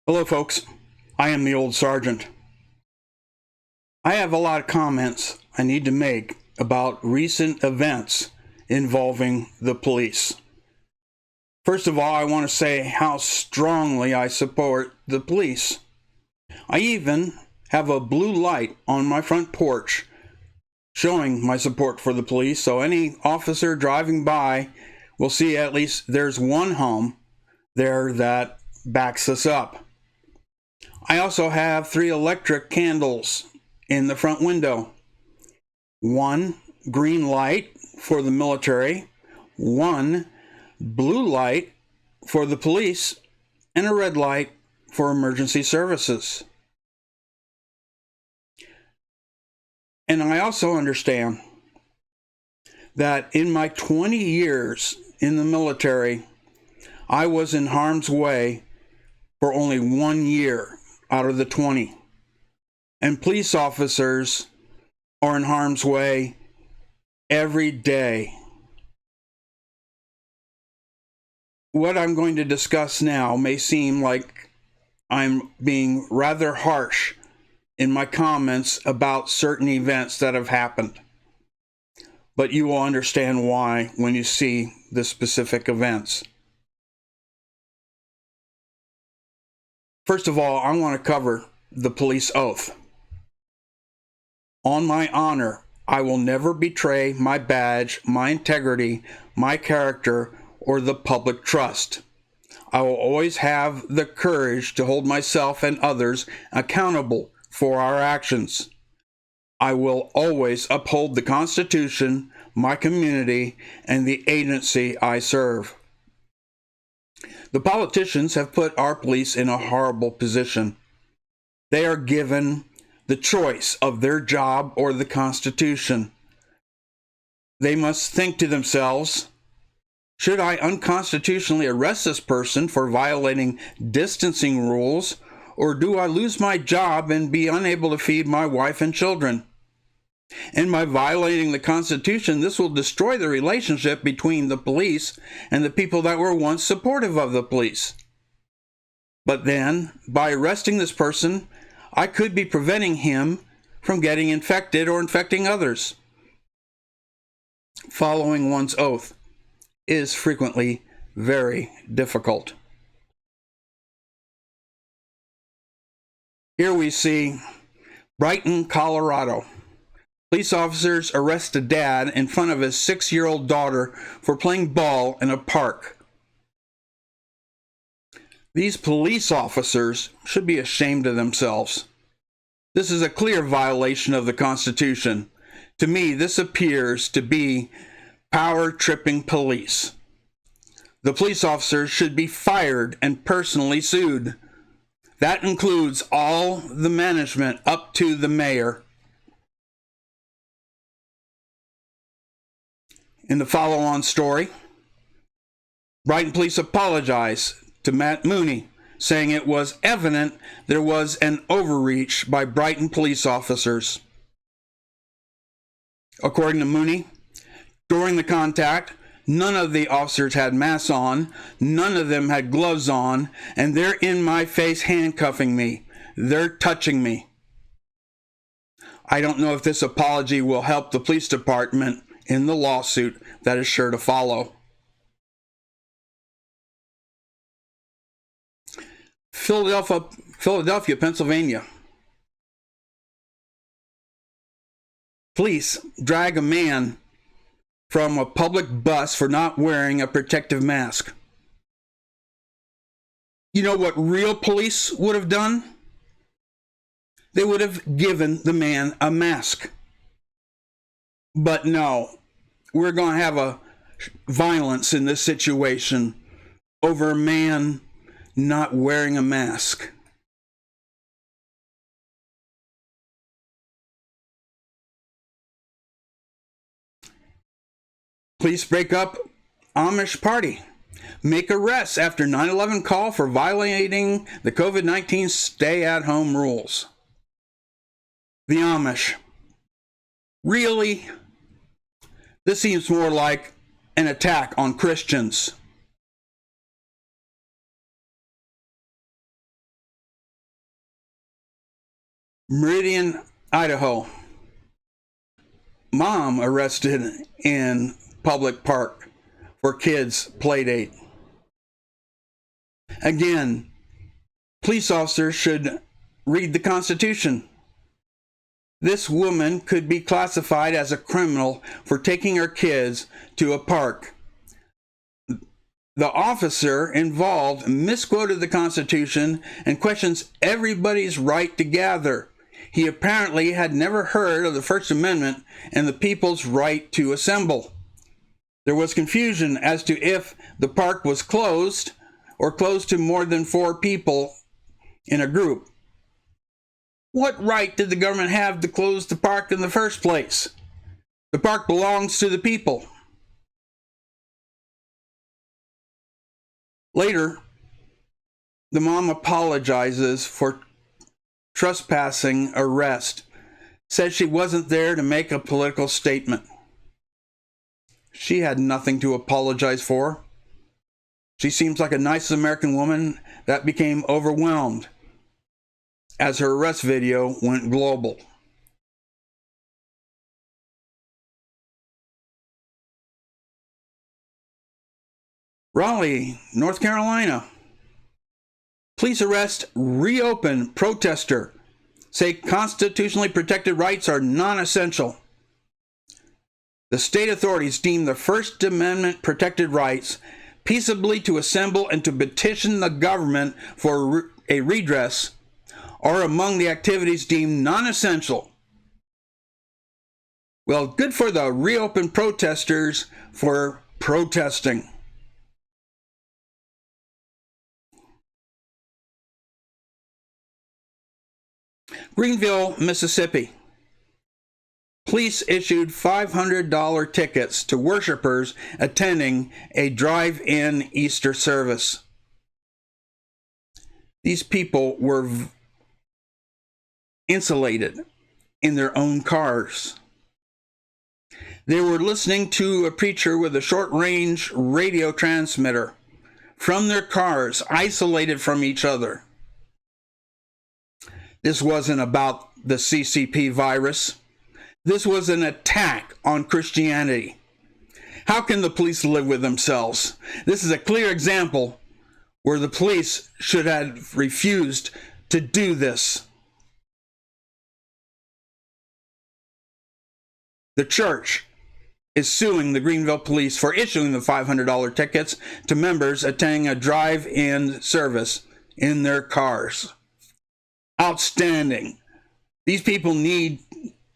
Hello folks, I am the old sergeant. I have a lot of comments I need to make about recent events involving the police. First of all, I want to say how strongly I support the police. I even have a blue light on my front porch showing my support for the police, so any officer driving by will see at least there's one home there that backs us up. I also have 3 electric candles in the front window. 1 green light for the military, 1 blue light for the police, and a red light for emergency services. And I also understand that in my 20 years in the military, I was in harm's way for only 1 year out of the 20. And police officers are in harm's way every day. What I'm going to discuss now may seem like I'm being rather harsh in my comments about certain events that have happened. But you will understand why when you see the specific events. First of all, I want to cover the police oath. On my honor, I will never betray my badge, my integrity, my character, or the public trust. I will always have the courage to hold myself and others accountable for our actions. I will always uphold the Constitution, my community, and the agency I serve. The politicians have put our police in a horrible position. They are given the choice of their job or the Constitution. They must think to themselves, should I unconstitutionally arrest this person for violating distancing rules, or do I lose my job and be unable to feed my wife and children? And by violating the Constitution, this will destroy the relationship between the police and the people that were once supportive of the police. But then, by arresting this person, I could be preventing him from getting infected or infecting others. Following one's oath is frequently very difficult. Here we see Brighton, Colorado. Police officers arrest a dad in front of his 6-year-old daughter for playing ball in a park. These police officers should be ashamed of themselves. This is a clear violation of the Constitution. To me, this appears to be power-tripping police. The police officers should be fired and personally sued. That includes all the management up to the mayor. In the follow-on story, Brighton police apologized to Matt Mooney, saying it was evident there was an overreach by Brighton police officers. According to Mooney, during the contact, none of the officers had masks on, none of them had gloves on, and they're in my face handcuffing me. They're touching me. I don't know if this apology will help the police department in the lawsuit that is sure to follow. Philadelphia, Pennsylvania. Police drag a man from a public bus for not wearing a protective mask. You know what real police would have done? They would have given the man a mask. But no, we're going to have a violence in this situation over a man not wearing a mask. Police break up Amish party. Make arrests after 9/11 call for violating the COVID-19 stay-at-home rules. The Amish. Really? This seems more like an attack on Christians. Meridian, Idaho. Mom arrested in public park for kids' play date. Again, police officers should read the Constitution. This woman could be classified as a criminal for taking her kids to a park. The officer involved misquoted the Constitution and questions everybody's right to gather. He apparently had never heard of the First Amendment and the people's right to assemble. There was confusion as to if the park was closed or closed to more than 4 people in a group. What right did the government have to close the park in the first place? The park belongs to the people. Later, the mom apologizes for trespassing arrest, says she wasn't there to make a political statement. She had nothing to apologize for. She seems like a nice American woman that became overwhelmed as her arrest video went global. Raleigh, North Carolina. Police arrest reopen protester. Say constitutionally protected rights are non-essential. The state authorities deem the First Amendment protected rights peaceably to assemble and to petition the government for a redress are among the activities deemed non-essential. Well, good for the reopened protesters for protesting. Greenville, Mississippi. Police issued $500 tickets to worshipers attending a drive-in Easter service. These people were insulated in their own cars. They were listening to a preacher with a short-range radio transmitter from their cars, isolated from each other. This wasn't about the CCP virus. This was an attack on Christianity. How can the police live with themselves? This is a clear example where the police should have refused to do this. The church is suing the Greenville police for issuing the $500 tickets to members attending a drive-in service in their cars. Outstanding. These people need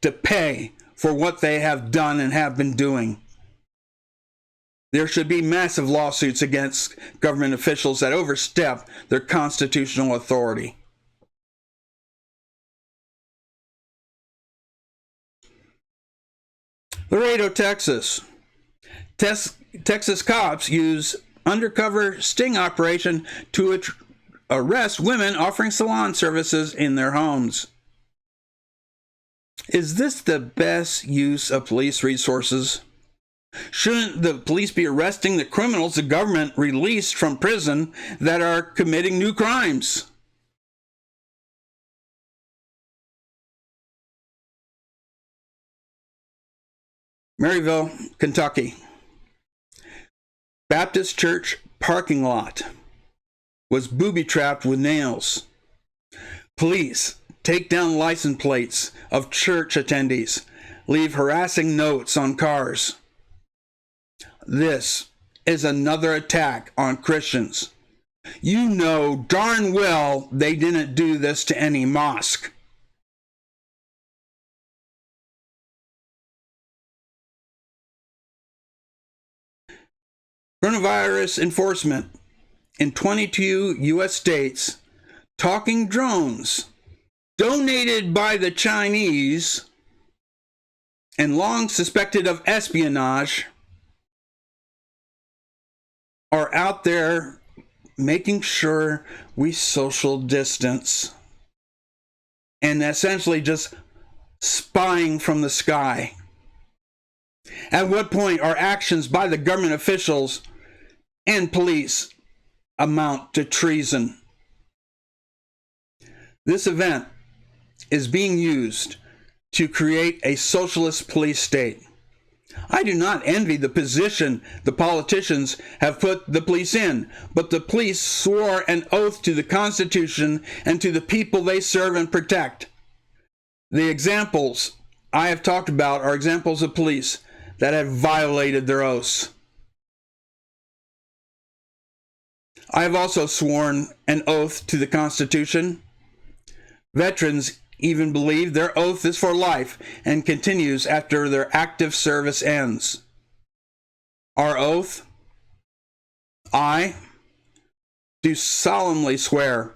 to pay for what they have done and have been doing. There should be massive lawsuits against government officials that overstep their constitutional authority. Laredo, Texas. Texas cops use undercover sting operation to arrest women offering salon services in their homes. Is this the best use of police resources? Shouldn't the police be arresting the criminals the government released from prison that are committing new crimes? Maryville, Kentucky. Baptist church parking lot was booby-trapped with nails. Police take down license plates of church attendees, leave harassing notes on cars. This is another attack on Christians. You know darn well they didn't do this to any mosque. Coronavirus enforcement in 22 U.S. states. Talking drones donated by the Chinese and long suspected of espionage are out there making sure we social distance and essentially just spying from the sky. At what point are actions by the government officials and police amount to treason? This event is being used to create a socialist police state. I do not envy the position the politicians have put the police in, but the police swore an oath to the Constitution and to the people they serve and protect. The examples I have talked about are examples of police that have violated their oaths. I have also sworn an oath to the Constitution. Veterans even believe their oath is for life and continues after their active service ends. Our oath: I do solemnly swear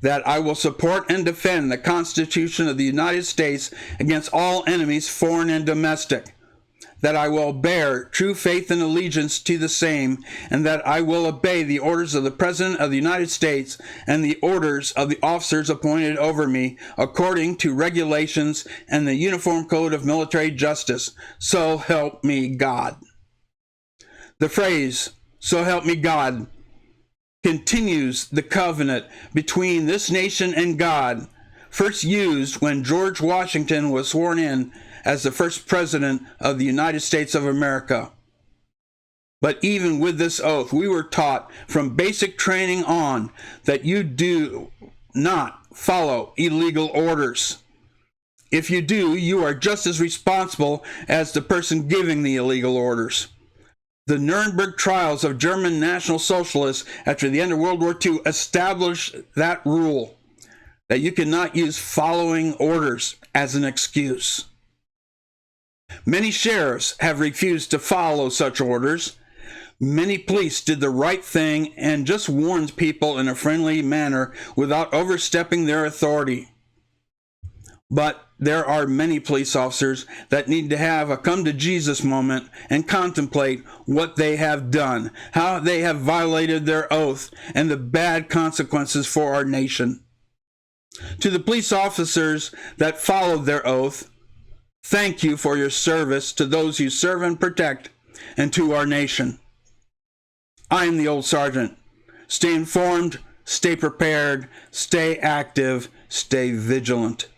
that I will support and defend the Constitution of the United States against all enemies, foreign and domestic, that I will bear true faith and allegiance to the same, and that I will obey the orders of the President of the United States and the orders of the officers appointed over me according to regulations and the Uniform Code of Military Justice. So help me God. The phrase, "so help me God," continues the covenant between this nation and God, first used when George Washington was sworn in as the first president of the United States of America. But even with this oath, we were taught from basic training on that you do not follow illegal orders. If you do, you are just as responsible as the person giving the illegal orders. The Nuremberg trials of German National Socialists after the end of World War II established that rule, that you cannot use following orders as an excuse. Many sheriffs have refused to follow such orders. Many police did the right thing and just warned people in a friendly manner without overstepping their authority. But there are many police officers that need to have a come to Jesus moment and contemplate what they have done, how they have violated their oath, and the bad consequences for our nation. To the police officers that followed their oath, thank you for your service to those you serve and protect, and to our nation. I am the old sergeant. Stay informed, stay prepared, stay active, stay vigilant.